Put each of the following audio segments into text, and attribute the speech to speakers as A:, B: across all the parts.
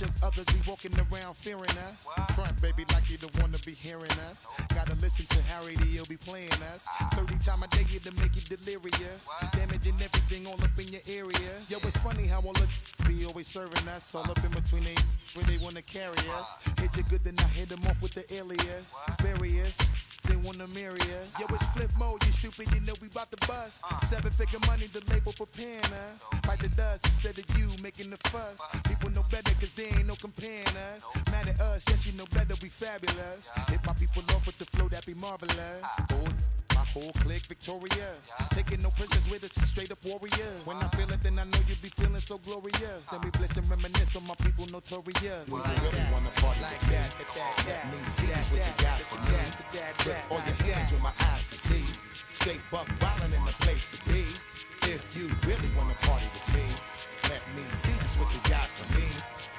A: shook others be walking around fearing us. Front, baby, like you don't wanna be hearing us. Gotta listen to Harry, he'll be playing us. 30 times a day to make you delirious. Damaging everything all up in your area. Yo, it's funny how all the be always serving us. All up in between they when they wanna carry us. Hit you good, then I hit them off with the alias. Barriers. They wanna marry us. Yo, it's flip mode, you stupid, you know we bout to bust. 7-figure money, the label preparing us. Fight the dust instead of you making the fuss. People know better cause they ain't no comparing us. Mad at us, yes, you know better, we fabulous. Hit my people off with the flow, that be marvelous. Oh, my whole clique victorious. Taking no prisoners with us, straight up warriors. When I feel it, then I know you be feeling so glorious. Then we blitz and reminisce on my people notorious.
B: You really wanna party like that? Let me see just what you got for me. Put all your hands with my eyes to see. Straight buck wildin' in the place to be. If you really wanna party with me, let me see just what you got for me.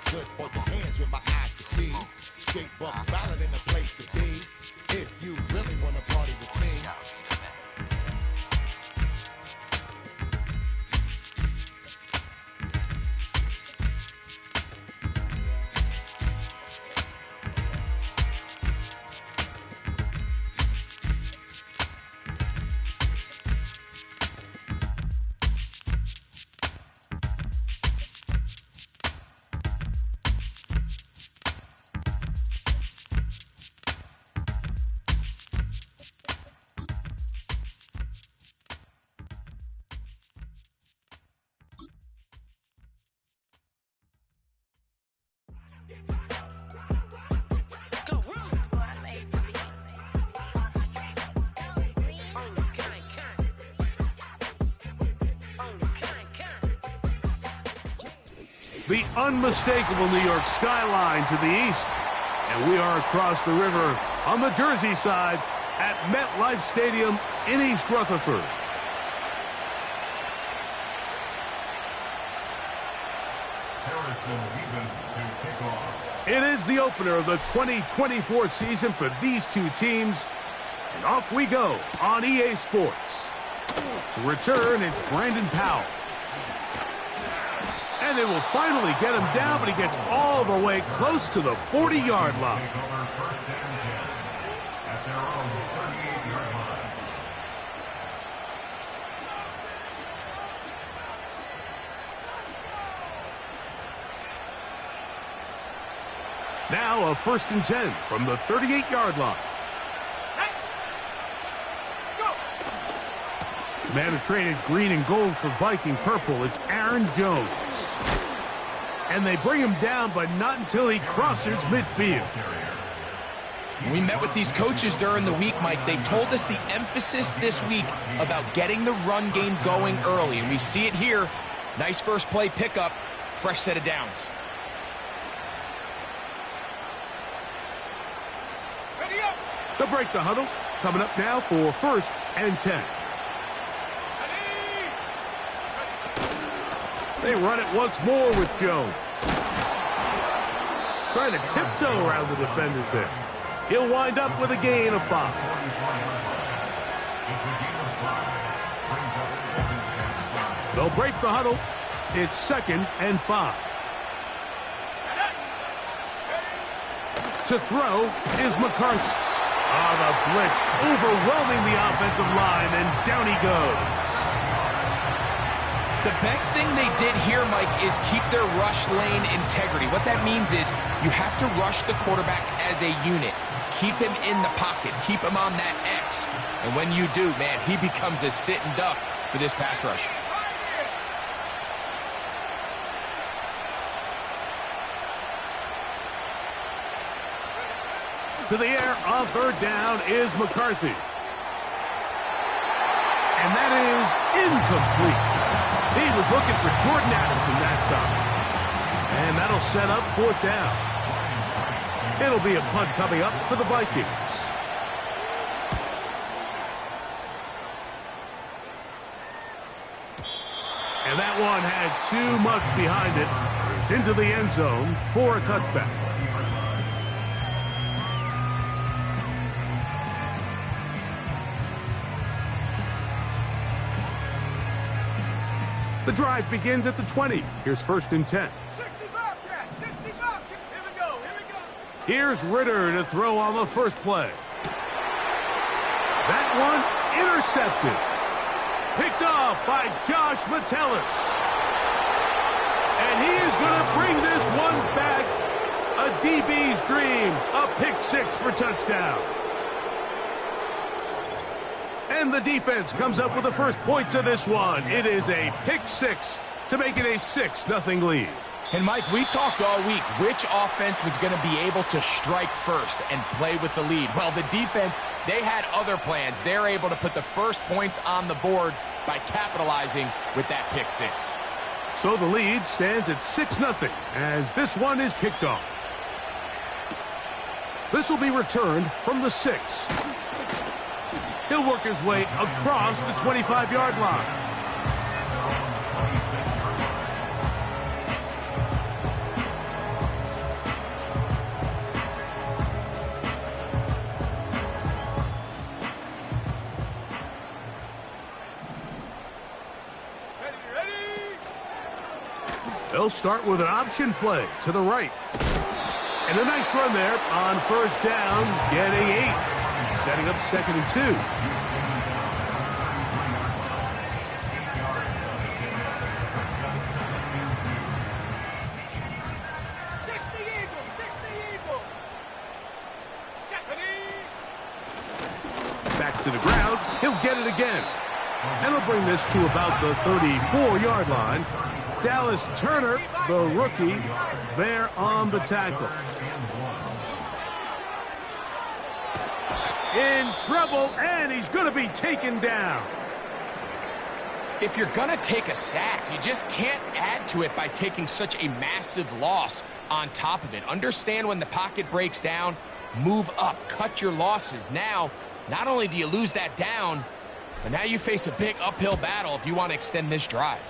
B: Put all your hands with my eyes to see. Straight buck wildin' in the place to be. If you really wanna party with me.
C: The unmistakable New York skyline to the east. And we are across the river on the Jersey side at MetLife Stadium in East Rutherford. It is the opener of the 2024 season for these two teams. And off we go on EA Sports. To return, it's Brandon Powell. And they will finally get him down, but he gets all the way close to the 40-yard line. Now a 1st and 10 from the 38-yard line. Commander traded green and gold for Viking purple. It's Aaron Jones. And they bring him down, but not until he crosses midfield.
D: We met with these coaches during the week, Mike. They told us the emphasis this week about getting the run game going early, and we see it here. Nice first play pickup, fresh set of downs.
C: They'll break the huddle. Coming up now for 1st and 10. They run it once more with Jones. Trying to tiptoe around the defenders there. He'll wind up with a gain of 5. They'll break the huddle. It's 2nd and 5. To throw is McCarthy. The blitz overwhelming the offensive line, and down he goes.
D: The best thing they did here, Mike, is keep their rush lane integrity. What that means is you have to rush the quarterback as a unit. Keep him in the pocket. Keep him on that X. And when you do, man, he becomes a sitting duck for this pass rush.
C: To the air on 3rd down is McCarthy. And that is incomplete. He was looking for Jordan Addison that time. And that'll set up 4th down. It'll be a punt coming up for the Vikings. And that one had too much behind it. It's into the end zone for a touchback. The drive begins at the 20. Here's 1st and 10.
E: 65, Cat, 65.
C: Here's Ritter to throw on the first play. That one intercepted. Picked off by Josh Metellus. And he is going to bring this one back. A DB's dream. A pick six for touchdown. And the defense comes up with the first points of this one. It is a pick six to make it a 6-0 lead.
D: And, Mike, we talked all week which offense was going to be able to strike first and play with the lead. Well, the defense, they had other plans. They're able to put the first points on the board by capitalizing with that pick six.
C: So the lead stands at 6-0 as this one is kicked off. This will be returned from the 6. He'll work his way across the 25-yard line. They'll start with an option play to the right. And a nice run there on first down, getting 8. Setting up 2nd and 2. Back to the ground. He'll get it again. And he'll bring this to about the 34-yard line. Dallas Turner, the rookie, there on the tackle. In trouble, and he's going to be taken down.
D: If you're going to take a sack, you just can't add to it by taking such a massive loss on top of it. Understand when the pocket breaks down, move up, cut your losses. Now, not only do you lose that down, but now you face a big uphill battle if you want to extend this drive.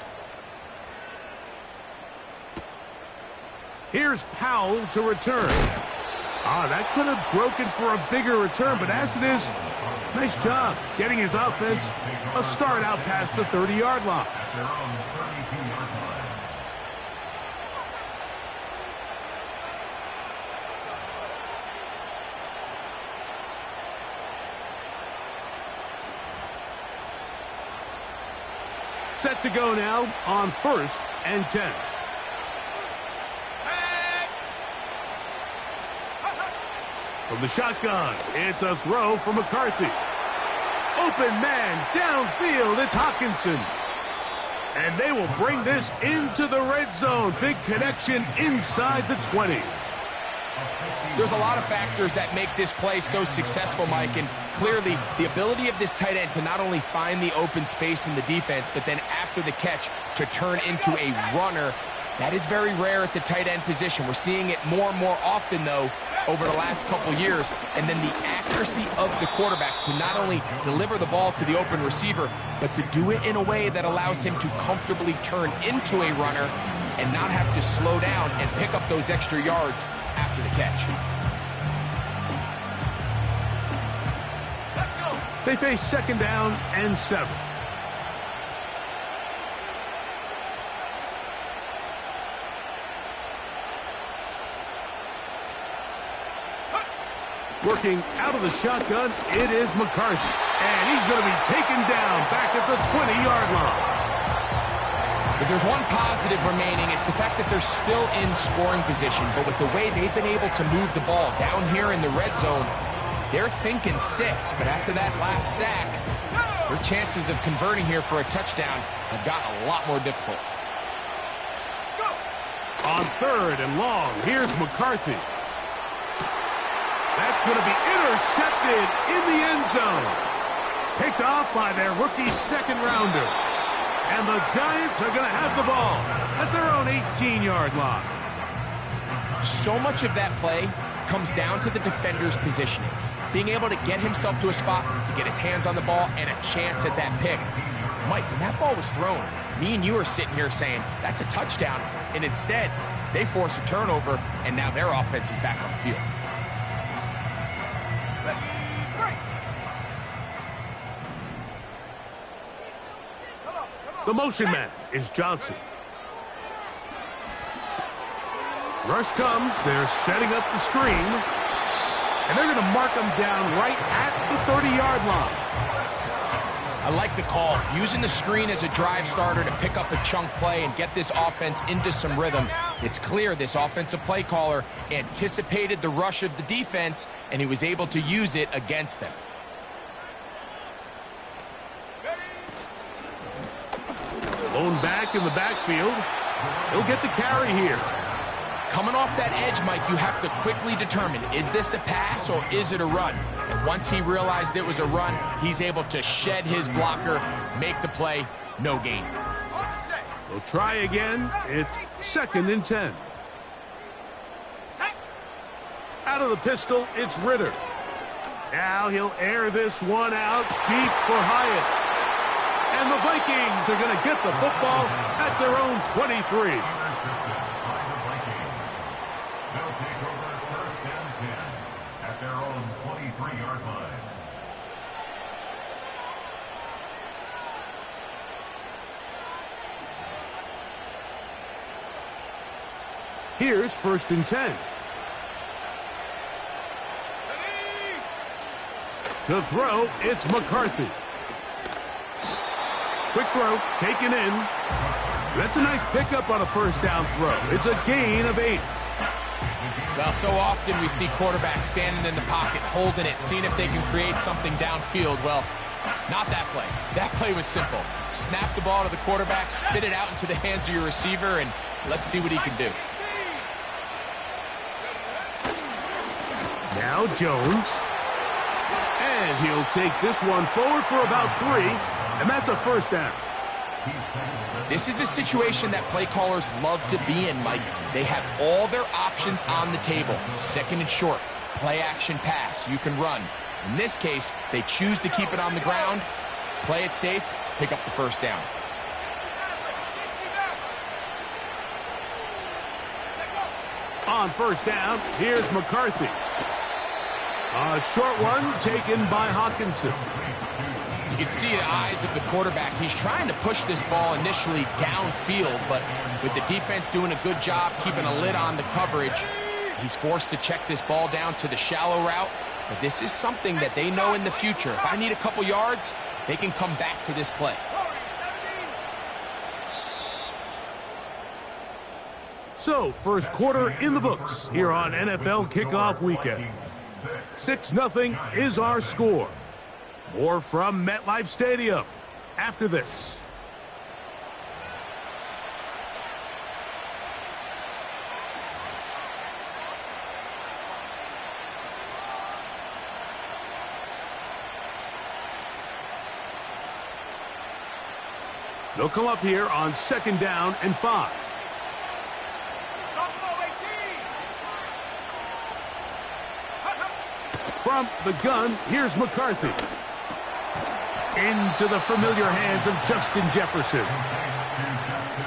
C: Here's Powell to return. That could have broken for a bigger return, but as it is, nice job getting his offense a start out past the 30-yard line. Set to go now on 1st and 10. From the shotgun, it's a throw from McCarthy. Open man downfield, it's Hawkinson. And they will bring this into the red zone. Big connection inside the 20.
D: There's a lot of factors that make this play so successful, Mike, and clearly the ability of this tight end to not only find the open space in the defense, but then after the catch to turn into a runner. That is very rare at the tight end position. We're seeing it more and more often, though, over the last couple years. And then the accuracy of the quarterback to not only deliver the ball to the open receiver, but to do it in a way that allows him to comfortably turn into a runner and not have to slow down and pick up those extra yards after the catch.
C: They face 2nd down and 7. Working out of the shotgun, it is McCarthy. And he's going to be taken down back at the 20-yard line.
D: If there's one positive remaining, it's the fact that they're still in scoring position. But with the way they've been able to move the ball down here in the red zone, they're thinking 6. But after that last sack, their chances of converting here for a touchdown have gotten a lot more difficult.
C: On 3rd and long, here's McCarthy. That's going to be intercepted in the end zone. Picked off by their rookie 2nd rounder. And the Giants are going to have the ball at their own 18-yard line.
D: So much of that play comes down to the defender's positioning. Being able to get himself to a spot, to get his hands on the ball, and a chance at that pick. Mike, when that ball was thrown, me and you are sitting here saying, that's a touchdown. And instead, they force a turnover, and now their offense is back on the field.
C: The motion man is Johnson. Rush comes. They're setting up the screen. And they're going to mark them down right at the 30-yard line.
D: I like the call. Using the screen as a drive starter to pick up a chunk play and get this offense into some rhythm. It's clear this offensive play caller anticipated the rush of the defense, and he was able to use it against them.
C: Lone back in the backfield. He'll get the carry here.
D: Coming off that edge, Mike, you have to quickly determine, is this a pass or is it a run? And once he realized it was a run, he's able to shed his blocker, make the play, no gain.
C: We'll try again. It's 2nd and 10. Out of the pistol, it's Ritter. Now he'll air this one out deep for Hyatt. And the Vikings are going to get the football at their own 23.
E: They'll take over 1st and 10 at their own 23-yard line.
C: Here's 1st and 10. To throw, it's McCarthy. Quick throw, taken in. That's a nice pickup on a 1st down throw. It's a gain of 8.
D: Well, so often we see quarterbacks standing in the pocket, holding it, seeing if they can create something downfield. Well, not that play. That play was simple. Snap the ball to the quarterback, spit it out into the hands of your receiver, and let's see what he can do.
C: Now Jones. And he'll take this one forward for about 3, and that's a 1st down.
D: This is a situation that play callers love to be in, Mike. They have all their options on the table. 2nd and short, play action pass, you can run. In this case, they choose to keep it on the ground, play it safe, pick up the 1st down.
C: On 1st down, here's McCarthy. A short one taken by Hawkinson.
D: You can see the eyes of the quarterback. He's trying to push this ball initially downfield, but with the defense doing a good job keeping a lid on the coverage, he's forced to check this ball down to the shallow route. But this is something that they know in the future. If I need a couple yards, they can come back to this play.
C: So, 1st quarter in the books here on NFL Kickoff Weekend. 6-0 is our score. More from MetLife Stadium after this. They'll come up here on 2nd down and 5. From the gun, here's McCarthy. Into the familiar hands of Justin Jefferson.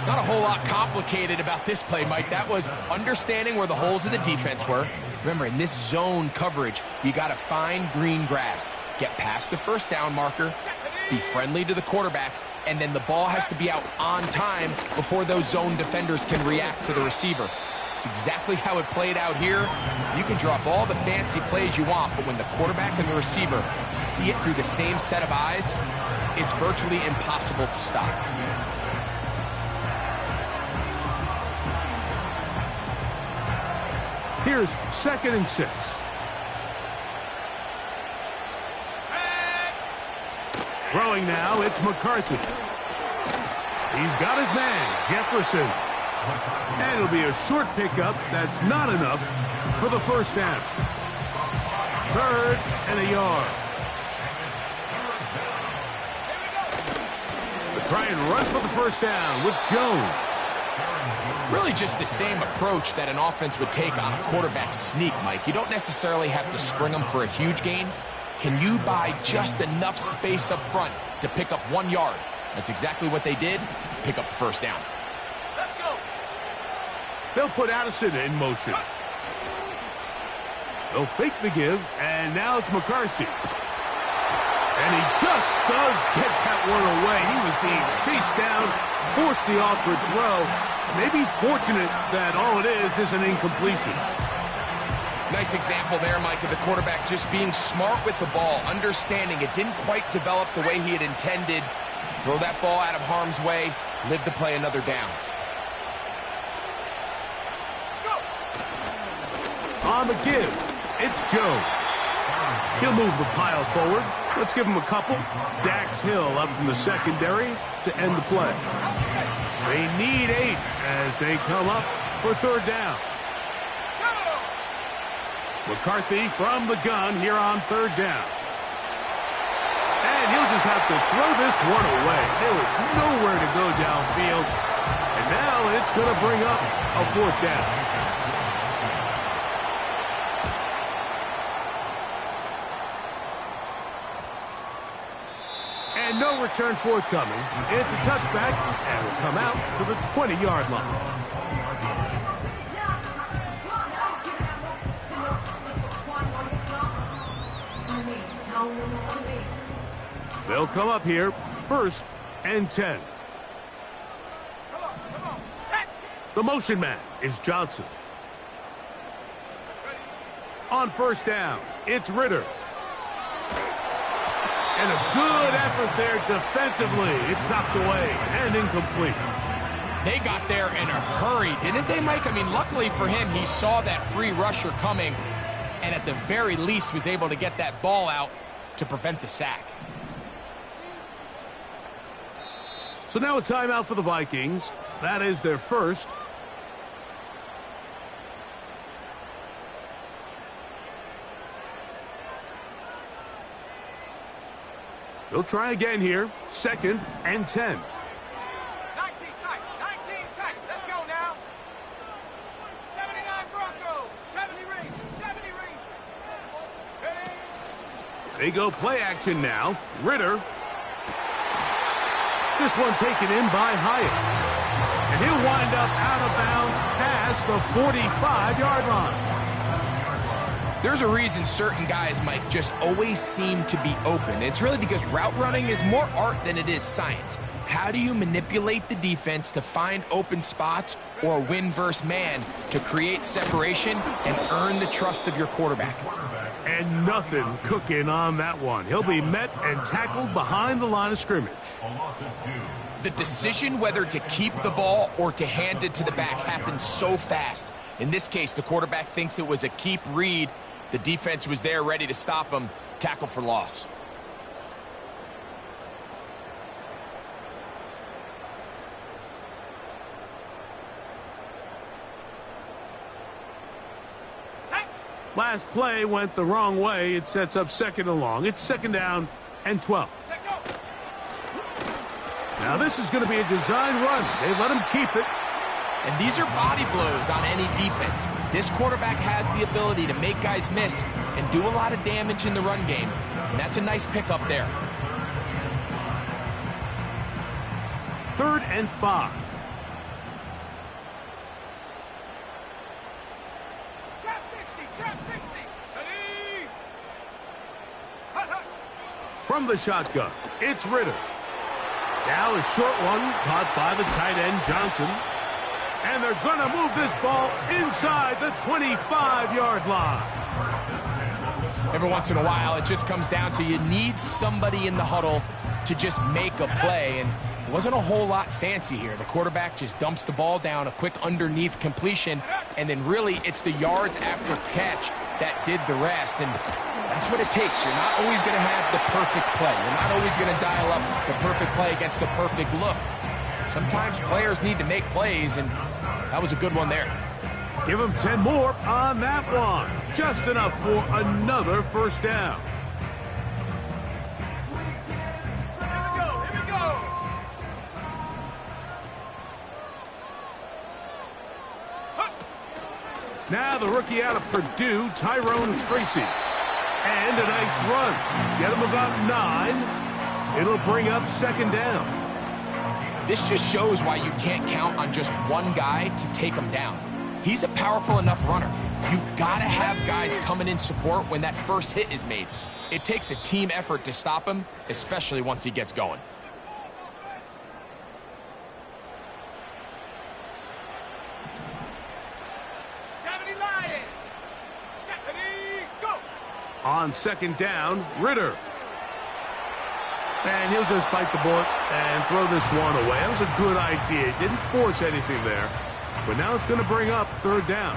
D: Not a whole lot complicated about this play, Mike. That was understanding where the holes of the defense were. Remember, in this zone coverage, you got to find green grass. Get past the 1st down marker, be friendly to the quarterback, and then the ball has to be out on time before those zone defenders can react to the receiver. It's exactly how it played out here. You can drop all the fancy plays you want, but when the quarterback and the receiver see it through the same set of eyes, it's virtually impossible to stop.
C: Here's 2nd and 6. Throwing now, it's McCarthy. He's got his man, Jefferson. And it'll be a short pickup that's not enough for the 1st down. 3rd and a yard. They'll try and run for the 1st down with Jones.
D: Really just the same approach that an offense would take on a quarterback sneak, Mike. You don't necessarily have to spring them for a huge gain. Can you buy just enough space up front to pick up 1 yard? That's exactly what they did. Pick up the 1st down.
C: They'll put Addison in motion. They'll fake the give, and now it's McCarthy. And he just does get that one away. He was being chased down, forced the awkward throw, Maybe he's fortunate that all it is an incompletion.
D: Nice example there, Mike, of the quarterback just being smart with the ball, understanding it didn't quite develop the way he had intended. Throw that ball out of harm's way, live to play another down.
C: On the give, it's Jones. He'll move the pile forward. Let's give him a couple. Dax Hill up from the secondary to end the play. They need 8 as they come up for third down. McCarthy from the gun here on third down. And he'll just have to throw this one away. There was nowhere to go downfield. And now it's going to bring up a fourth down. And no return forthcoming. It's a touchback, and will come out to the 20-yard line. They'll come up here, 1st and 10. The motion man is Johnson. On 1st down, it's Ritter. And a good effort there defensively. It's knocked away and incomplete.
D: They got there in a hurry, didn't they, Mike? I mean, luckily for him, he saw that free rusher coming and at the very least was able to get that ball out to prevent the sack.
C: So now a timeout for the Vikings. That is their first. They'll try again here. 2nd and 10.
F: 19 tight. 19 tight. Let's go now. 79 Broncos. 70 Rangers. 70 Rangers. Ready?
C: They go play action now. Ritter. This one taken in by Hyatt. And he'll wind up out of bounds past the 45-yard line.
D: There's a reason certain guys, Mike, just always seem to be open. It's really because route running is more art than it is science. How do you manipulate the defense to find open spots or win versus man to create separation and earn the trust of your quarterback?
C: And nothing cooking on that one. He'll be met and tackled behind the line of scrimmage.
D: The decision whether to keep the ball or to hand it to the back happens so fast. In this case, the quarterback thinks it was a keep read. The defense was there ready to stop him. Tackle for loss.
C: Last play went the wrong way. It sets up 2nd and long. It's 2nd down and 12. Now this is going to be a design run. They let him keep it.
D: And these are body blows on any defense. This quarterback has the ability to make guys miss and do a lot of damage in the run game. And that's a nice pickup there.
C: 3rd and 5.
F: Trap 60. Trap 60. Ready? Hut, hut.
C: From the shotgun, it's Ritter. Now a short one caught by the tight end Johnson. And they're going to move this ball inside the 25-yard line.
D: Every once in a while, it just comes down to you need somebody in the huddle to just make a play. And it wasn't a whole lot fancy here. The quarterback just dumps the ball down, a quick underneath completion, and then really it's the yards after catch that did the rest. And that's what it takes. You're not always going to have the perfect play. You're not always going to dial up the perfect play against the perfect look. Sometimes players need to make plays, and that was a good one there.
C: Give him 10 more on that one. Just enough for another 1st down.
F: Here we go.
C: Now the rookie out of Purdue, Tyrone Tracy. And a nice run. Get him about 9. It'll bring up 2nd down.
D: This just shows why you can't count on just one guy to take him down. He's a powerful enough runner. You gotta have guys coming in support when that first hit is made. It takes a team effort to stop him, especially once he gets going.
C: On second down, Ritter. And he'll just bite the bullet and throw this one away. That was a good idea. Didn't force anything there. But now it's going to bring up third down.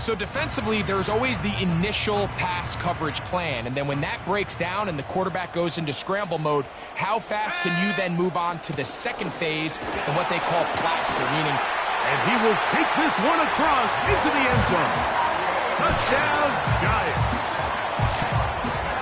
D: So defensively, there's always the initial pass coverage plan. And then when that breaks down and the quarterback goes into scramble mode, how fast can you then move on to the second phase and what they call plaster, meaning...
C: And he will take this one across into the end zone. Touchdown, Giants.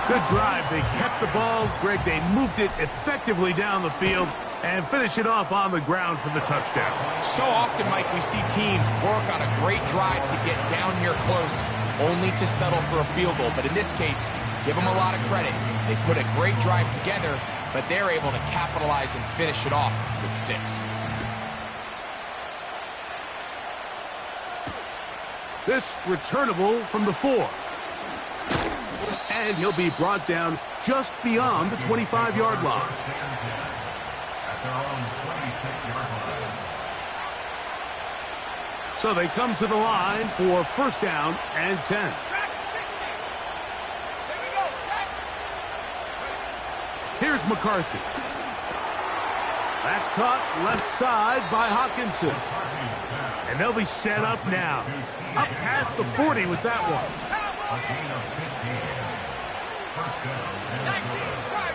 C: Good drive. They kept the ball. Greg, they moved it effectively down the field and finish it off on the ground for the touchdown.
D: So often, Mike, we see teams work on a great drive to get down here close, only to settle for a field goal. But in this case, give them a lot of credit. They put a great drive together, but they're able to capitalize and finish it off with 6.
C: This returnable from the 4. And he'll be brought down just beyond the 25-yard line.
E: At their own 26-yard line.
C: So they come to the line for first down and 10. Here's McCarthy. That's caught left side by Hawkinson. And they'll be set up now. Up past the 40 with that one.
E: A gain of 15. First down, Minnesota.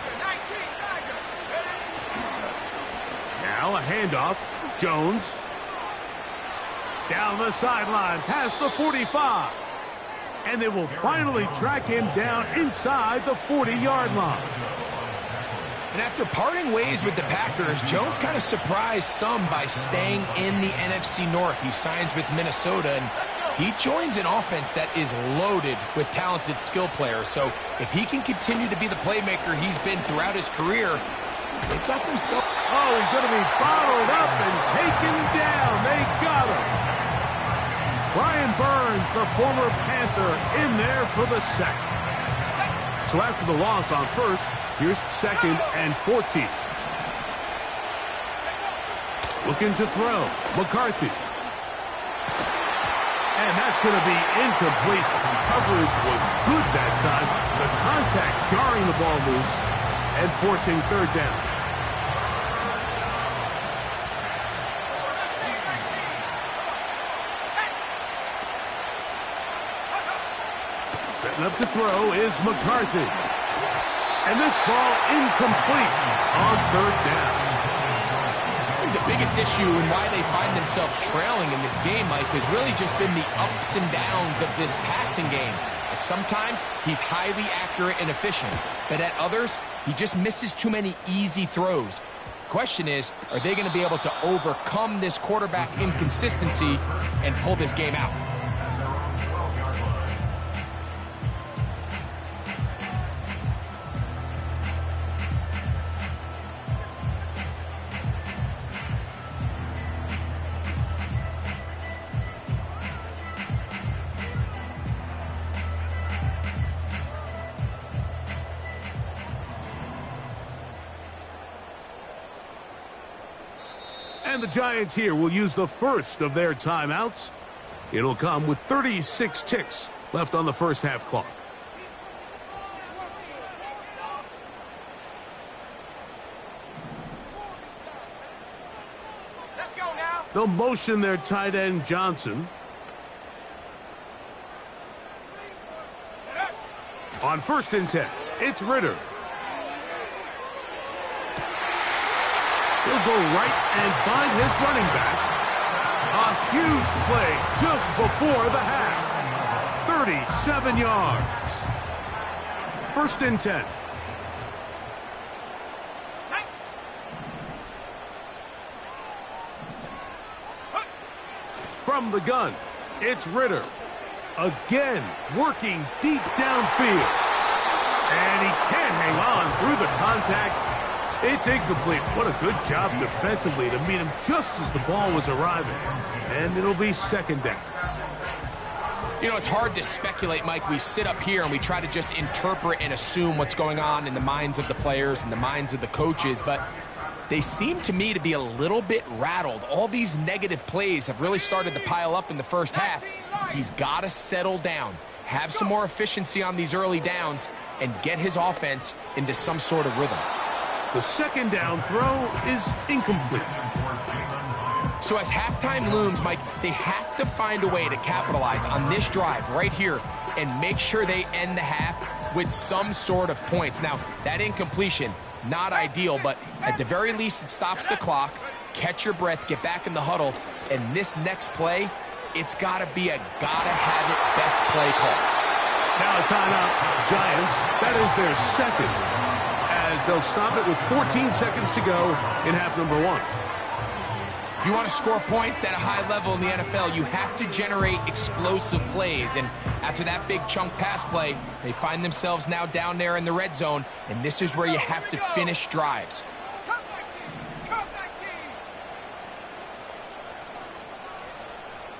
C: Now a handoff. Jones. Down the sideline, past the 45. And they will finally track him down inside the 40-yard line.
D: And after parting ways with the Packers, Jones kind of surprised some by staying in the NFC North. He signs with Minnesota, and he joins an offense that is loaded with talented skill players. So if he can continue to be the playmaker he's been throughout his career, they've got themselves...
C: Oh, he's going to be bottled up and taken down. They got him. Brian Burns, the former Panther, in there for the sack. So after the loss on first, here's second and 14. Looking to throw. McCarthy. And that's going to be incomplete. Coverage was good that time. The contact jarring the ball loose and forcing third down. Setting up to throw is McCarthy. And this ball incomplete on third down.
D: I think the biggest issue and why they find themselves trailing in this game, Mike, has really just been the ups and downs of this passing game. At sometimes, he's highly accurate and efficient. But at others, he just misses too many easy throws. Question is, are they going to be able to overcome this quarterback inconsistency and pull this game out?
C: And the Giants here will use the first of their timeouts. It'll come with 36 ticks left on the first half clock.
F: Let's go now.
C: They'll motion their tight end Johnson. On first and 10, it's Ritter. He'll go right and find his running back. A huge play just before the half. 37 yards. First and 10. From the gun, it's Ritter. Again, working deep downfield. And he can't hang on through the contact. It's incomplete. What a good job defensively to meet him just as the ball was arriving. And it'll be second down.
D: You know, it's hard to speculate, Mike. We sit up here and we try to just interpret and assume what's going on in the minds of the players and the minds of the coaches, but they seem to me to be a little bit rattled. All these negative plays have really started to pile up in the first half. He's got to settle down. have some more efficiency on these early downs, and get his offense into some sort of rhythm.
C: The second down throw is incomplete.
D: So as halftime looms, Mike, they have to find a way to capitalize on this drive right here and make sure they end the half with some sort of points. Now, that incompletion, not ideal, but at the very least, it stops the clock. Catch your breath, get back in the huddle, and this next play, it's got to be a gotta-have-it best play call.
C: Now a timeout, Giants. That is their second, as they'll stop it with 14 seconds to go in half number one.
D: If you want to score points at a high level in the NFL, you have to generate explosive plays. And after that big chunk pass play, they find themselves now down there in the red zone, and this is where you have to finish drives.
F: Come 19! Come 19!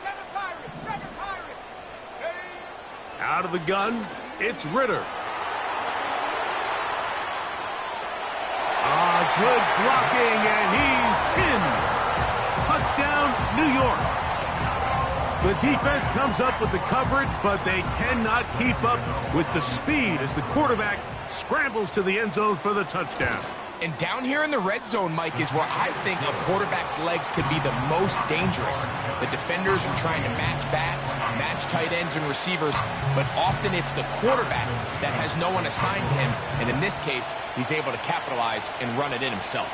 F: Seven Pirates! Hey!
C: Out of the gun, it's Ritter. Good blocking, and he's in. Touchdown, New York. The defense comes up with the coverage, but they cannot keep up with the speed as the quarterback scrambles to the end zone for the touchdown.
D: And down here in the red zone, Mike, is where I think a quarterback's legs could be the most dangerous. The defenders are trying to match backs, match tight ends and receivers, but often it's the quarterback that has no one assigned to him, and in this case, he's able to capitalize and run it in himself.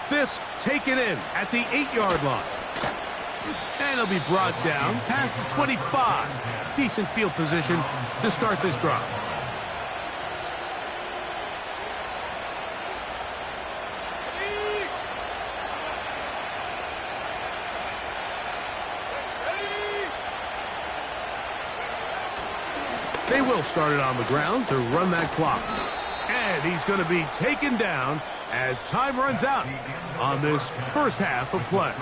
C: This taken in at the 8-yard line. And he'll be brought down past the 25. Decent field position to start this drive. They will start it on the ground to run that clock. And he's going to be taken down as time runs out on this first half of play.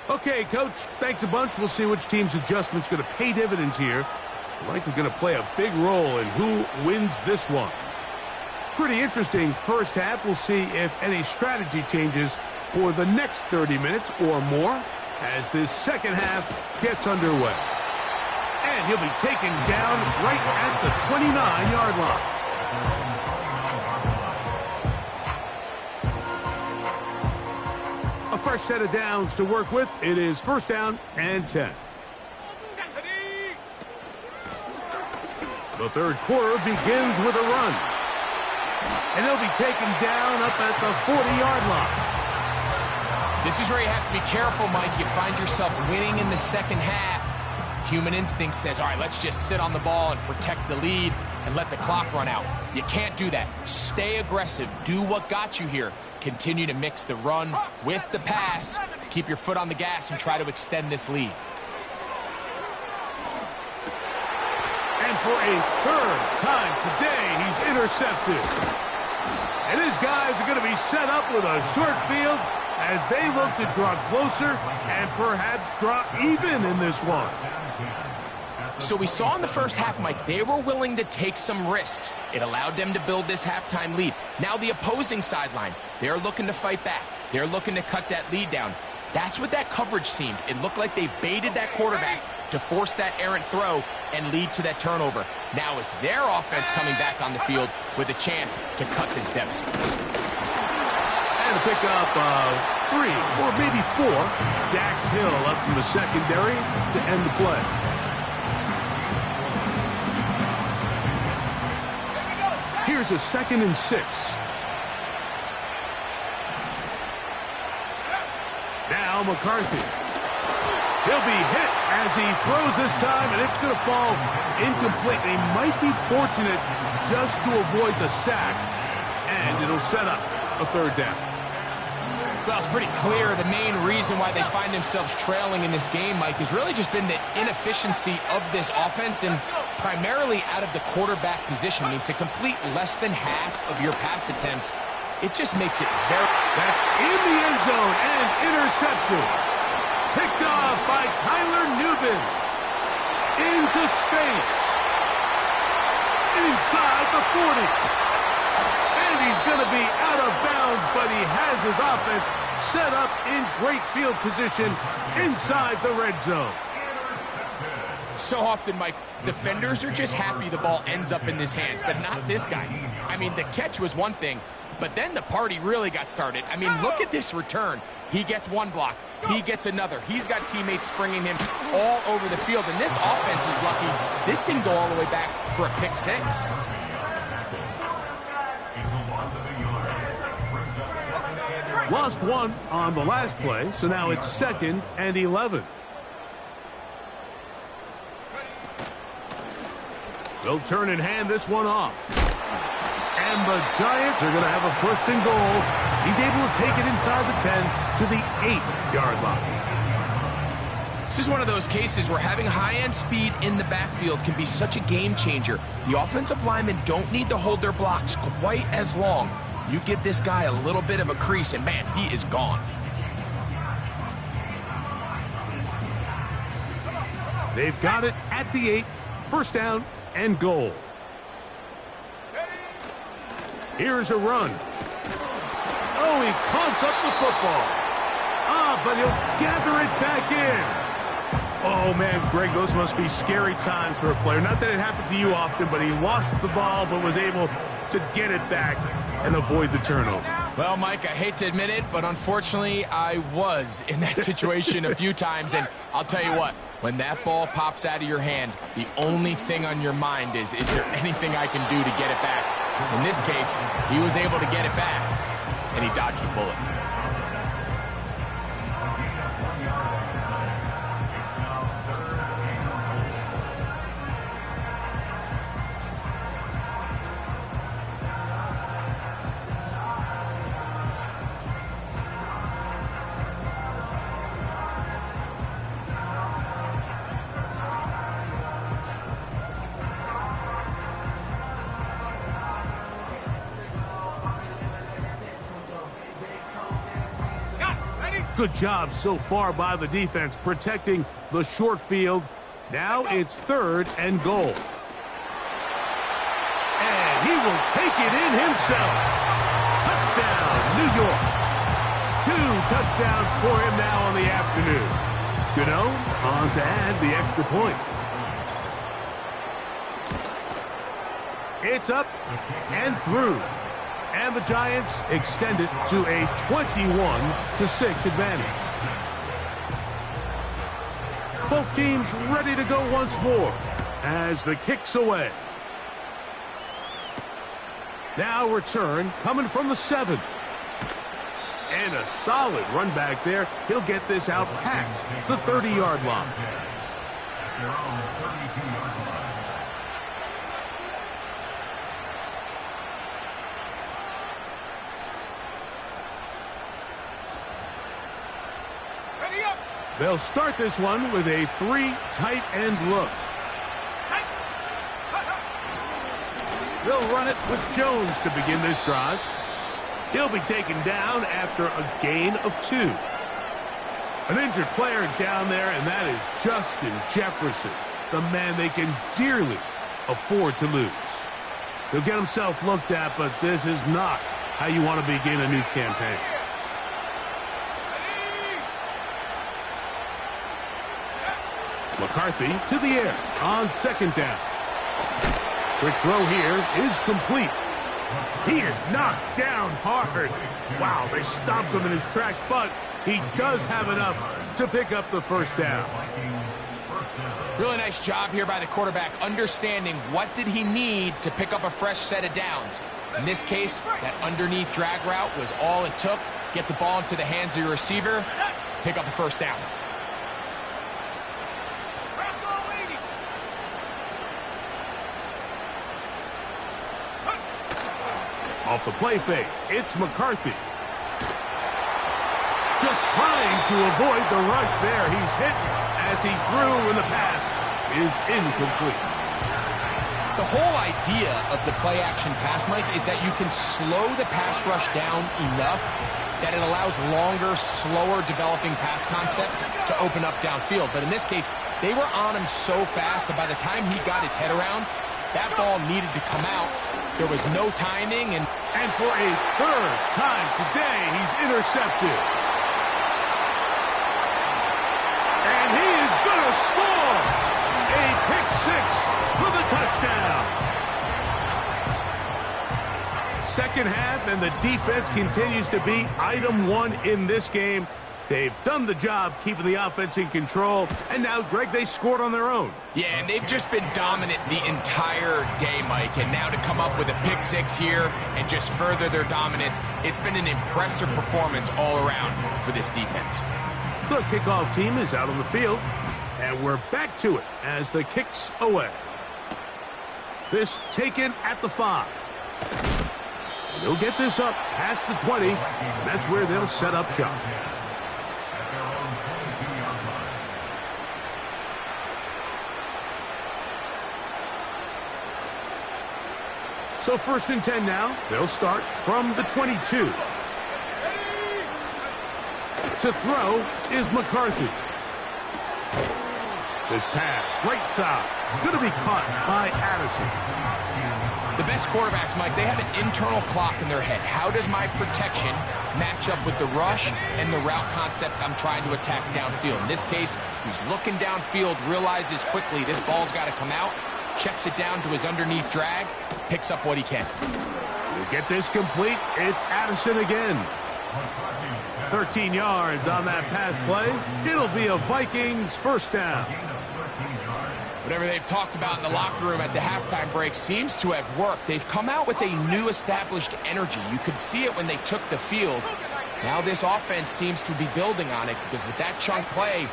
C: Okay, Coach, thanks a bunch. We'll see which team's adjustment's going to pay dividends here. I think we're going to play a big role in who wins this one. Pretty interesting first half. We'll see if any strategy changes for the next 30 minutes or more as this second half gets underway. And he'll be taken down right at the 29-yard line. A fresh set of downs to work with. It is first down and 10. The third quarter begins with a run. And he'll be taken down up at the 40-yard line.
D: This is where you have to be careful, Mike. You find yourself winning in the second half. Human instinct says, all right, let's just sit on the ball and protect the lead and let the clock run out. You can't do that. Stay aggressive. Do what got you here. Continue to mix the run with the pass. Keep your foot on the gas and try to extend this lead.
C: And for a third time today, he's intercepted. And his guys are going to be set up with a short field as they look to draw closer and perhaps draw even in this one.
D: So we saw in the first half, Mike, they were willing to take some risks. It allowed them to build this halftime lead. Now the opposing sideline, they're looking to fight back. They're looking to cut that lead down. That's what that coverage seemed. It looked like they baited that quarterback to force that errant throw and lead to that turnover. Now it's their offense coming back on the field with a chance to cut this deficit.
C: And to pick up 3 or maybe 4, Dax Hill up from the secondary to end the play. Here's a 2nd and 6. Now McCarthy. He'll be hit as he throws this time, and it's going to fall incomplete. They might be fortunate just to avoid the sack, and it'll set up a third down.
D: Well, it's pretty clear the main reason why they find themselves trailing in this game, Mike, has really just been the inefficiency of this offense and primarily out of the quarterback position. I mean, to complete less than half of your pass attempts, it just makes it very...
C: That's in the end zone and intercepted. Picked off by Tyler Newbin. Into space. at the 40. And he's going to be out of bounds, but he has his offense set up in great field position inside the red zone.
D: So often, Mike, defenders are just happy the ball ends up in his hands, but not this guy. I mean, the catch was one thing, but then the party really got started. I mean, look at this return. He gets one block. He gets another. He's got teammates springing him all over the field, and this offense is lucky this didn't go all the way back for a pick six.
C: Lost one on the last play, so now it's 2nd and 11. They'll turn and hand this one off. And the Giants are going to have a 1st and goal. He's able to take it inside the 10 to the 8-yard line.
D: This is one of those cases where having high-end speed in the backfield can be such a game changer. The offensive linemen don't need to hold their blocks quite as long. You give this guy a little bit of a crease, and man, he is gone.
C: They've got it at the 8, 1st down and goal. Here's a run. Oh, he coughs up the football. But he'll gather it back in. Oh, man, Greg, those must be scary times for a player. Not that it happened to you often, but he lost the ball but was able to get it back and avoid the turnover.
D: Well, Mike, I hate to admit it, but unfortunately, I was in that situation a few times, and I'll tell you what, when that ball pops out of your hand, the only thing on your mind is there anything I can do to get it back? In this case, he was able to get it back, and he dodged a bullet.
C: Good job so far by the defense protecting the short field. Now it's 3rd and goal. And he will take it in himself. Touchdown, New York. 2 touchdowns for him now on the afternoon. Gano on to add the extra point. It's up and through. And the Giants extend it to a 21-6 advantage. Both teams ready to go once more as the kick's away. Now return coming from the 7. And a solid run back there. He'll get this out past the 30-yard line.
E: Their own 32-yard line.
C: They'll start this one with a 3 tight end look. They'll run it with Jones to begin this drive. He'll be taken down after a gain of 2. An injured player down there, and that is Justin Jefferson, the man they can dearly afford to lose. He'll get himself looked at, but this is not how you want to begin a new campaign. McCarthy to the air on 2nd down. Quick throw here is complete. He is knocked down hard. Wow, they stopped him in his tracks, but he does have enough to pick up the 1st down.
D: Really nice job here by the quarterback, understanding what did he need to pick up a fresh set of downs. In this case, that underneath drag route was all it took. Get the ball into the hands of your receiver, pick up a 1st down.
C: Off the play fake, it's McCarthy. Just trying to avoid the rush there. He's hit as he threw, and the pass is incomplete.
D: The whole idea of the play-action pass, Mike, is that you can slow the pass rush down enough that it allows longer, slower developing pass concepts to open up downfield. But in this case, they were on him so fast that by the time he got his head around, That ball needed to come out. There was no timing, and
C: for a third time today, he's intercepted. And he is going to score! A pick six for the touchdown. Second half, and the defense continues to be item one in this game. They've done the job keeping the offense in control, and now, Greg, they scored on their own.
D: Yeah, and they've just been dominant the entire day, Mike, and now to come up with a pick six here and just further their dominance, it's been an impressive performance all around for this defense.
C: The kickoff team is out on the field, and we're back to it as the kick's away. This taken at the 5. They'll get this up past the 20, and that's where they'll set up shop. So 1st and 10 now. They'll start from the 22. To throw is McCarthy. This pass, right side, going to be caught by Addison.
D: The best quarterbacks, Mike, they have an internal clock in their head. How does my protection match up with the rush and the route concept I'm trying to attack downfield? In this case, he's looking downfield, realizes quickly this ball's got to come out, checks it down to his underneath drag, picks up what he can.
C: We'll get this complete. It's Addison again. 13 yards on that pass play. It'll be a Vikings first down.
D: Whatever they've talked about in the locker room at the halftime break seems to have worked. They've come out with a new established energy. You could see it when they took the field. Now this offense seems to be building on it because with that chunk play,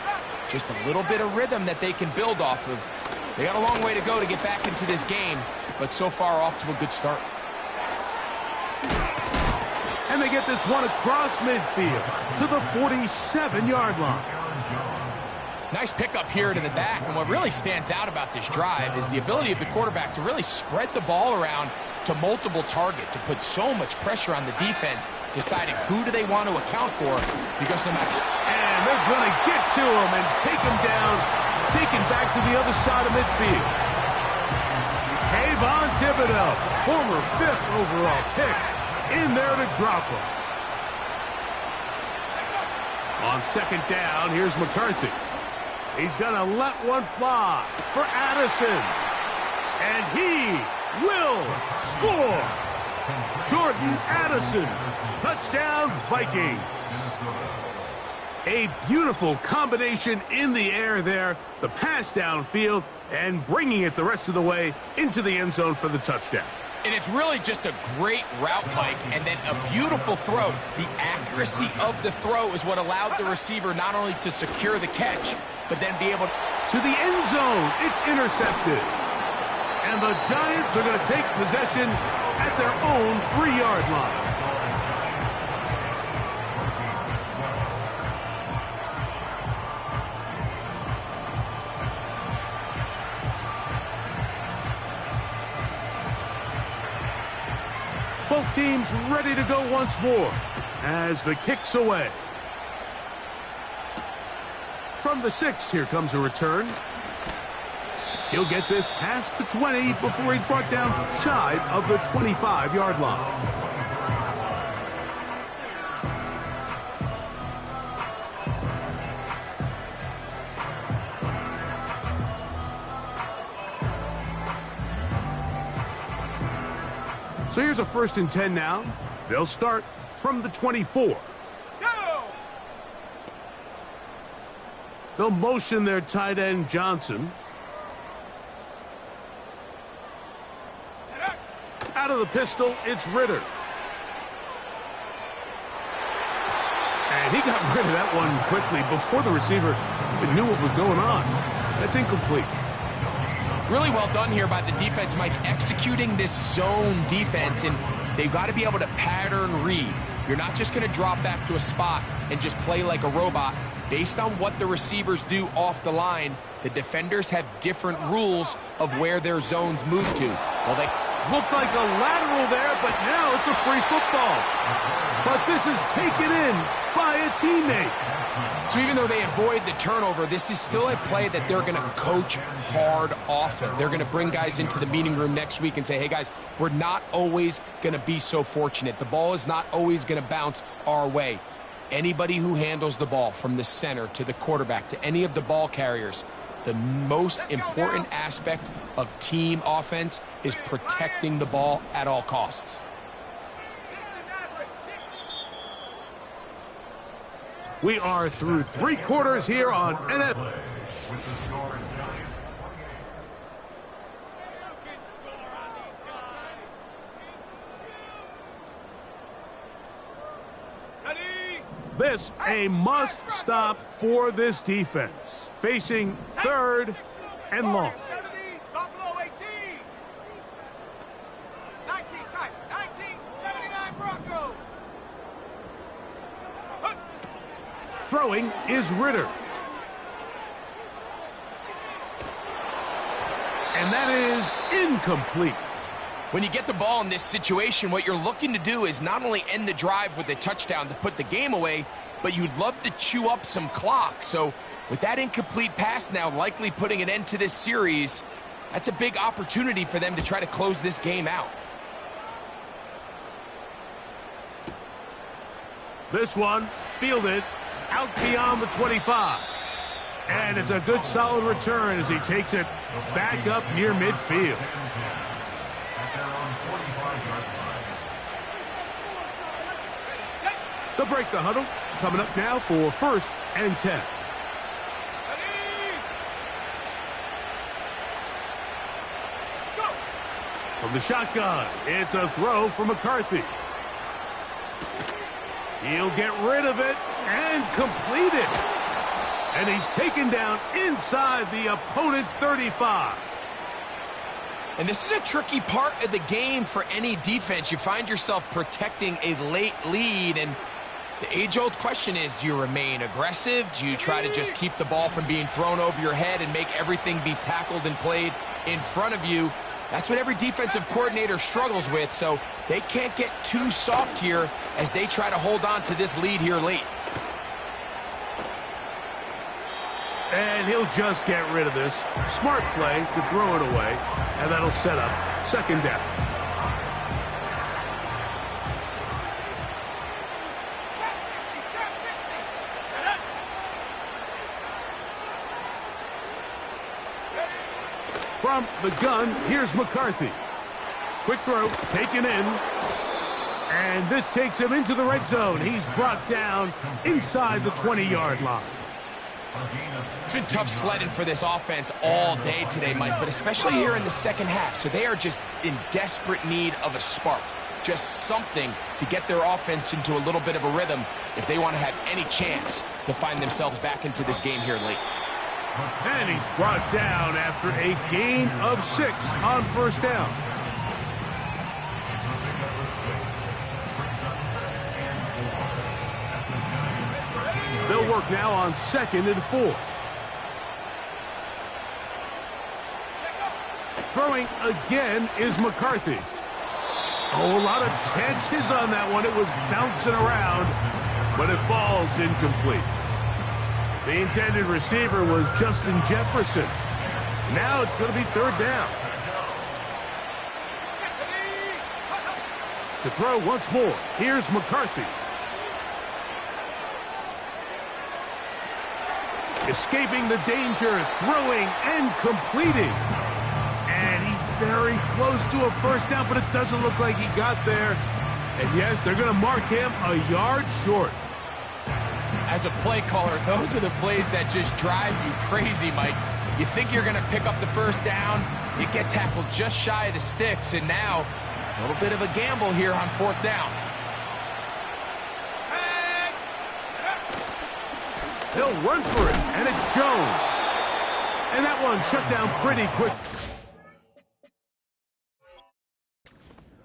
D: just a little bit of rhythm that they can build off of. They got a long way to go to get back into this game, but so far off to a good start.
C: And they get this one across midfield to the 47-yard line.
D: Nice pickup here to the back, and what really stands out about this drive is the ability of the quarterback to really spread the ball around to multiple targets. It puts so much pressure on the defense, deciding who do they want to account for, because no matter...
C: And they're going to get to him and take him down, taken back to the other side of midfield. Kayvon Thibodeau, former 5th overall pick, in there to drop him. On 2nd down, here's McCarthy. He's going to let one fly for Addison. And he will score. Jordan Addison, touchdown Vikings. A beautiful combination in the air there. The pass downfield and bringing it the rest of the way into the end zone for the touchdown.
D: And it's really just a great route, Mike, and then a beautiful throw. The accuracy of the throw is what allowed the receiver not only to secure the catch, but then be able
C: to the end zone. It's intercepted. And the Giants are going to take possession at their own 3-yard line. Both teams ready to go once more as the kick's away. From the 6, here comes a return. He'll get this past the 20 before he's brought down shy of the 25-yard line. So here's a 1st and 10 now. They'll start from the 24.
F: Go!
C: They'll motion their tight end, Johnson. Out of the pistol, it's Ritter. And he got rid of that one quickly before the receiver even knew what was going on. That's incomplete.
D: Really well done here by the defense, Mike, executing this zone defense, and they've got to be able to pattern read. You're not just going to drop back to a spot and just play like a robot. Based on what the receivers do off the line, the defenders have different rules of where their zones move to. Well,
C: Looked like a lateral there, but now it's a free football. But this is taken in by a teammate.
D: So even though they avoid the turnover, this is still a play that they're going to coach hard off of. They're going to bring guys into the meeting room next week and say, hey, guys, we're not always going to be so fortunate. The ball is not always going to bounce our way. Anybody who handles the ball from the center to the quarterback to any of the ball carriers, the most important aspect of team offense is protecting the ball at all costs.
C: We are through 3 quarters here on NFL. This a must-stop for this defense. Facing 3rd and long.
F: 19 tight, 1979 Bronco.
C: Throwing is Ritter. And that is incomplete.
D: When you get the ball in this situation, what you're looking to do is not only end the drive with a touchdown to put the game away, but you'd love to chew up some clock. So with that incomplete pass now likely putting an end to this series, that's a big opportunity for them to try to close this game out.
C: This one fielded out beyond the 25. And it's a good solid return as he takes it back up near midfield. They'll break the huddle. Coming up now for 1st and 10. From the shotgun, it's a throw from McCarthy. He'll get rid of it and complete it. And he's taken down inside the opponent's 35.
D: And this is a tricky part of the game for any defense. You find yourself protecting a late lead, and the age-old question is, do you remain aggressive? Do you try to just keep the ball from being thrown over your head and make everything be tackled and played in front of you? That's what every defensive coordinator struggles with, so they can't get too soft here as they try to hold on to this lead here late.
C: And he'll just get rid of this. Smart play to throw it away, and that'll set up 2nd down. From the gun, here's McCarthy. Quick throw, taken in. And this takes him into the red zone. He's brought down inside the 20-yard line.
D: It's been tough sledding for this offense all day today, Mike, but especially here in the second half. So they are just in desperate need of a spark. Just something to get their offense into a little bit of a rhythm if they want to have any chance to find themselves back into this game here late.
C: And he's brought down after a gain of 6 on 1st down. They'll work now on 2nd and 4. Throwing again is McCarthy. Oh, a lot of chances on that one. It was bouncing around, but it falls incomplete. The intended receiver was Justin Jefferson. Now it's going to be 3rd down. To throw once more, here's McCarthy. Escaping the danger, throwing and completing. And he's very close to a 1st down, but it doesn't look like he got there. And yes, they're going to mark him a yard short.
D: As a play caller, those are the plays that just drive you crazy, Mike. You think you're going to pick up the 1st down, you get tackled just shy of the sticks, and now a little bit of a gamble here on 4th down.
C: They'll run for it, and it's Jones. And that one shut down pretty quick.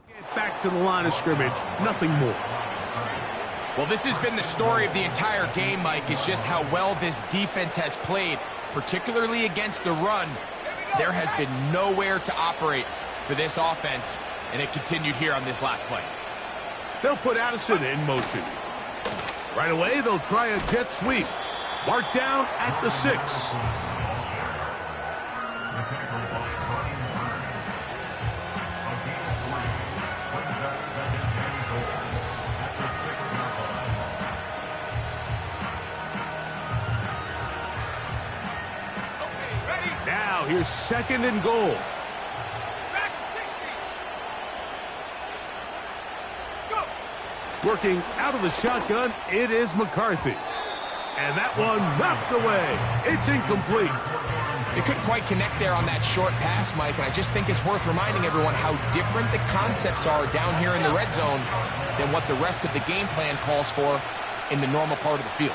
C: Get back to the line of scrimmage, nothing more.
D: Well, this has been the story of the entire game, Mike, is just how well this defense has played, particularly against the run. There has been nowhere to operate for this offense. And it continued here on this last play.
C: They'll put Addison in motion. Right away, they'll try a jet sweep. Marked down at the 6. Now, here's 2nd and goal. Working out of the shotgun, it is McCarthy. And that one knocked away. It's incomplete.
D: They couldn't quite connect there on that short pass, Mike, and I just think it's worth reminding everyone how different the concepts are down here in the red zone than what the rest of the game plan calls for in the normal part of the field.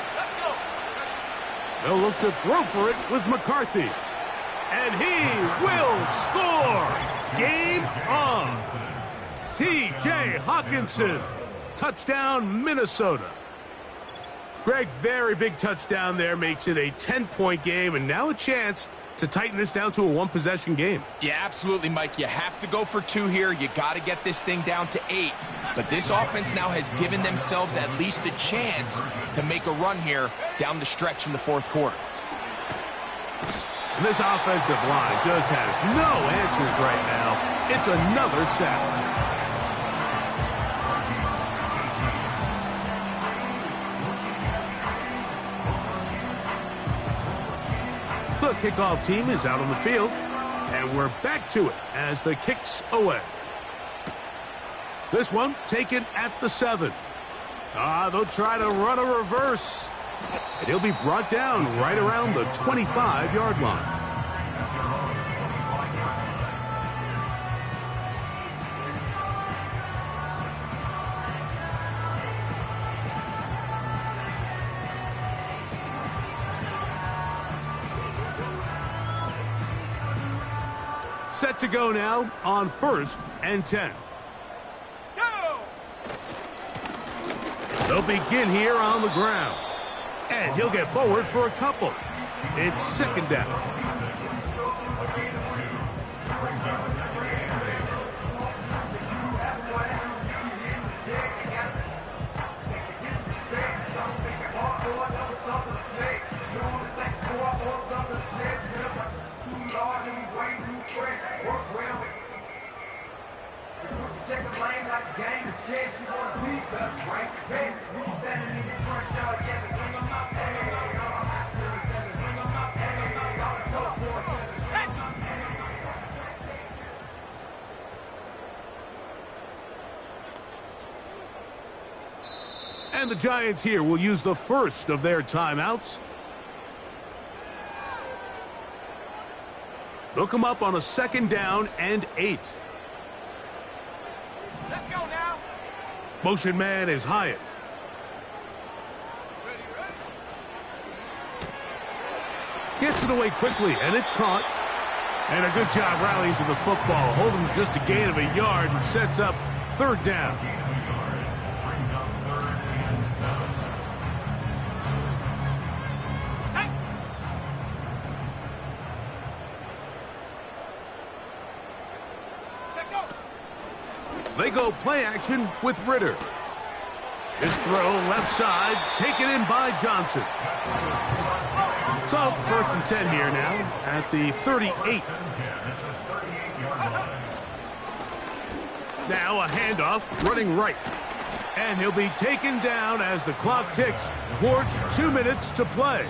C: They'll look to throw for it with McCarthy. And he will score! Game on! T.J. Hawkinson. Touchdown, Minnesota. Greg, very big touchdown there, makes it a 10-point game, and now a chance to tighten this down to a one-possession game.
D: Yeah, absolutely, Mike. You have to go for 2 here. You got to get this thing down to 8. But this offense now has given themselves at least a chance to make a run here down the stretch in the 4th quarter.
C: And this offensive line just has no answers right now. It's another sack. The kickoff team is out on the field, and we're back to it as the kick's away. This one taken at the 7. They'll try to run a reverse, and he'll be brought down right around the 25-yard line. Set to go now on 1st and 10.
F: Go!
C: They'll begin here on the ground. And he'll get forward for a couple. It's 2nd down.
F: Check the lane like a game of chess. You want a pizza, right? Space. You standing in the front yard, yeah, bring them up.
C: And the Giants here will use the first of their timeouts. They'll come up on a 2nd down and 8.
F: Let's go now.
C: Motion man is Hyatt. Gets it away quickly, and it's caught. And a good job rallying to the football, holding just a gain of a yard and sets up 3rd down. They go play action with Ritter. His throw left side, taken in by Johnson. So 1st and 10 here now at the 38. Now a handoff running right. And he'll be taken down as the clock ticks towards 2 minutes to play.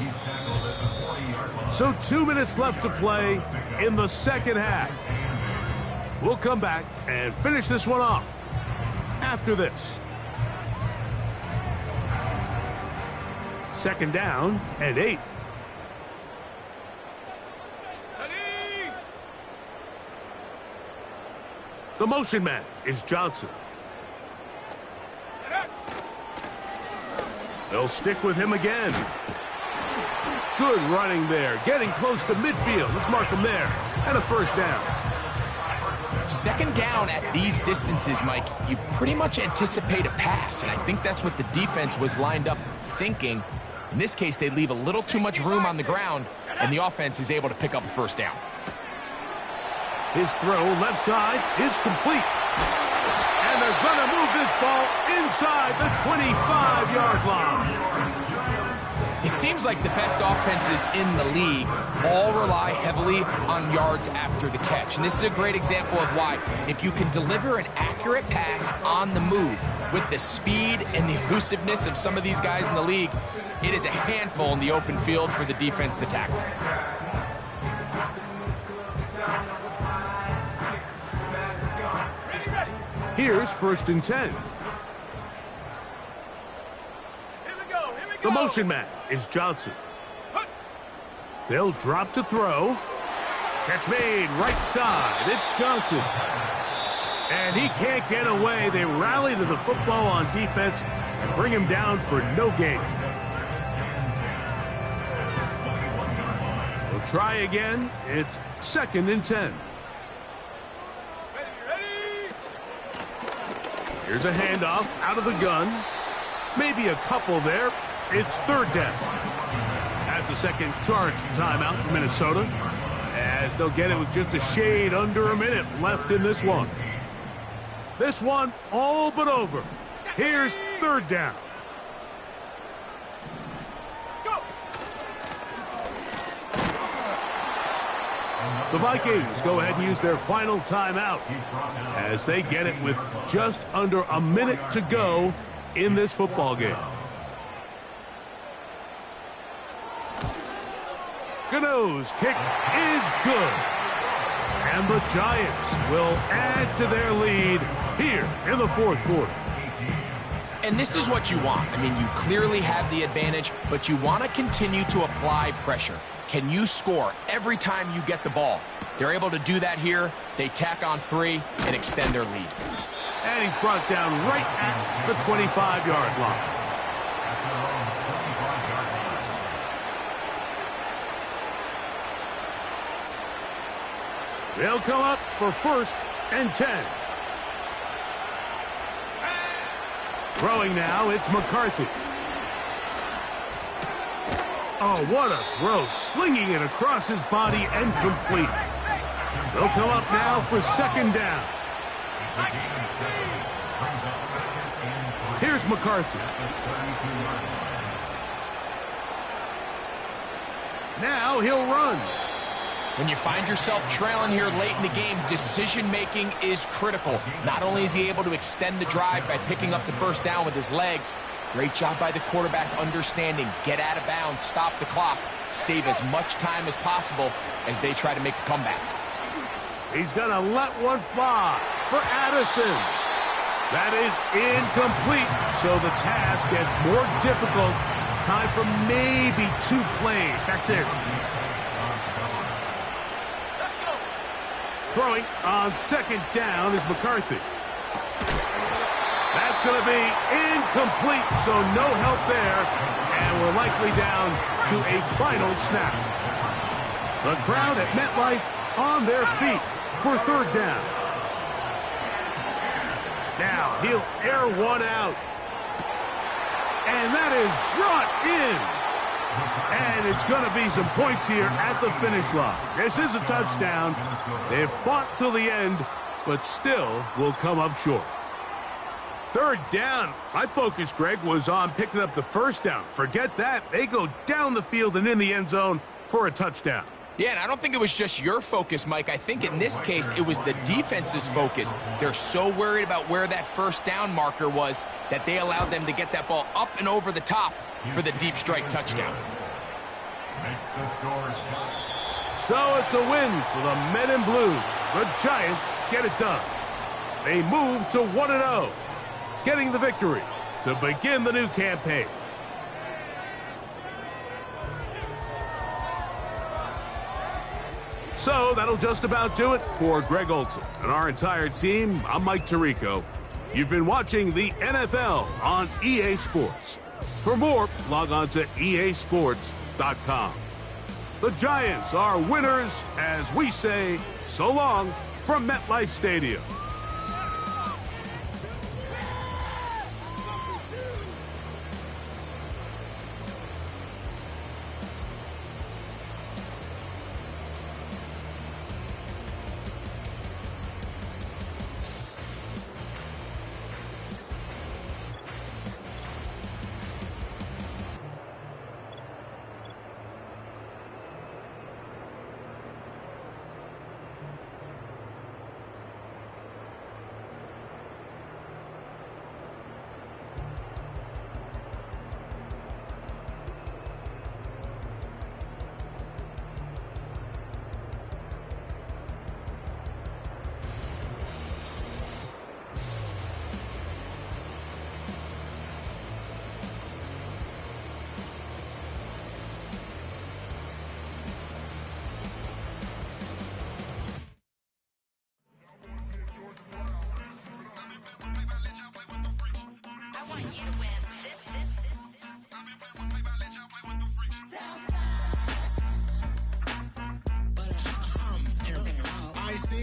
C: So 2 minutes left to play in the 2nd half. We'll come back and finish this one off after this. 2nd down and 8. The motion man is Johnson. They'll stick with him again. Good running there, getting close to midfield. Let's mark him there. And a 1st down.
D: 2nd down at these distances, Mike, you pretty much anticipate a pass, and I think that's what the defense was lined up thinking. In this case, they leave a little too much room on the ground, and the offense is able to pick up a 1st down.
C: His throw left side is complete. And they're going to move this ball inside the 25-yard line.
D: It seems like the best offenses in the league all rely heavily on yards after the catch. And this is a great example of why, if you can deliver an accurate pass on the move with the speed and the elusiveness of some of these guys in the league, it is a handful in the open field for the defense to tackle.
C: Here's 1st and 10. The motion man is Johnson. They'll drop to throw. Catch made right side. It's Johnson. And he can't get away. They rally to the football on defense and bring him down for no gain. They'll try again. It's 2nd and 10. Here's a handoff out of the gun. Maybe a couple there. It's 3rd down. That's a second charge timeout for Minnesota, as they'll get it with just a shade under a minute left in this one. This one all but over. Here's 3rd down. The Vikings go ahead and use their final timeout as they get it with just under a minute to go in this football game. Gano's kick is good. And the Giants will add to their lead here in the 4th quarter.
D: And this is what you want. I mean, you clearly have the advantage, but you want to continue to apply pressure. Can you score every time you get the ball? They're able to do that here. They tack on 3 and extend their lead.
C: And he's brought down right at the 25-yard line. They'll come up for 1st and 10. Throwing now, it's McCarthy. Oh, what a throw. Slinging it across his body and complete. They'll come up now for 2nd down. Here's McCarthy. Now he'll run.
D: When you find yourself trailing here late in the game, decision-making is critical. Not only is he able to extend the drive by picking up the 1st down with his legs, great job by the quarterback understanding, get out of bounds, stop the clock, save as much time as possible as they try to make a comeback.
C: He's going to let one fly for Addison. That is incomplete, so the task gets more difficult. Time for maybe 2 plays. That's it. Throwing on 2nd down is McCarthy. That's going to be incomplete, so no help there. And we're likely down to a final snap. The crowd at MetLife on their feet for 3rd down. Now he'll air one out. And that is brought in. And it's going to be some points here at the finish line. This is a touchdown. They've fought till the end, but still will come up short. 3rd down. My focus, Greg, was on picking up the 1st down. Forget that. They go down the field and in the end zone for a touchdown.
D: Yeah, and I don't think it was just your focus, Mike. I think in this case, it was the defense's focus. They're so worried about where that 1st down marker was that they allowed them to get that ball up and over the top for the deep strike touchdown.
C: So it's a win for the Men in Blue. The Giants get it done. They move to 1-0, getting the victory to begin the new campaign. So that'll just about do it for Greg Olson and our entire team. I'm Mike Tirico. You've been watching the NFL on EA Sports. For more, log on to easports.com. The Giants are winners as we say so long from MetLife Stadium.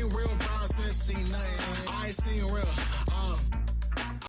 G: seen real brown since seen nothing. I ain't seen real.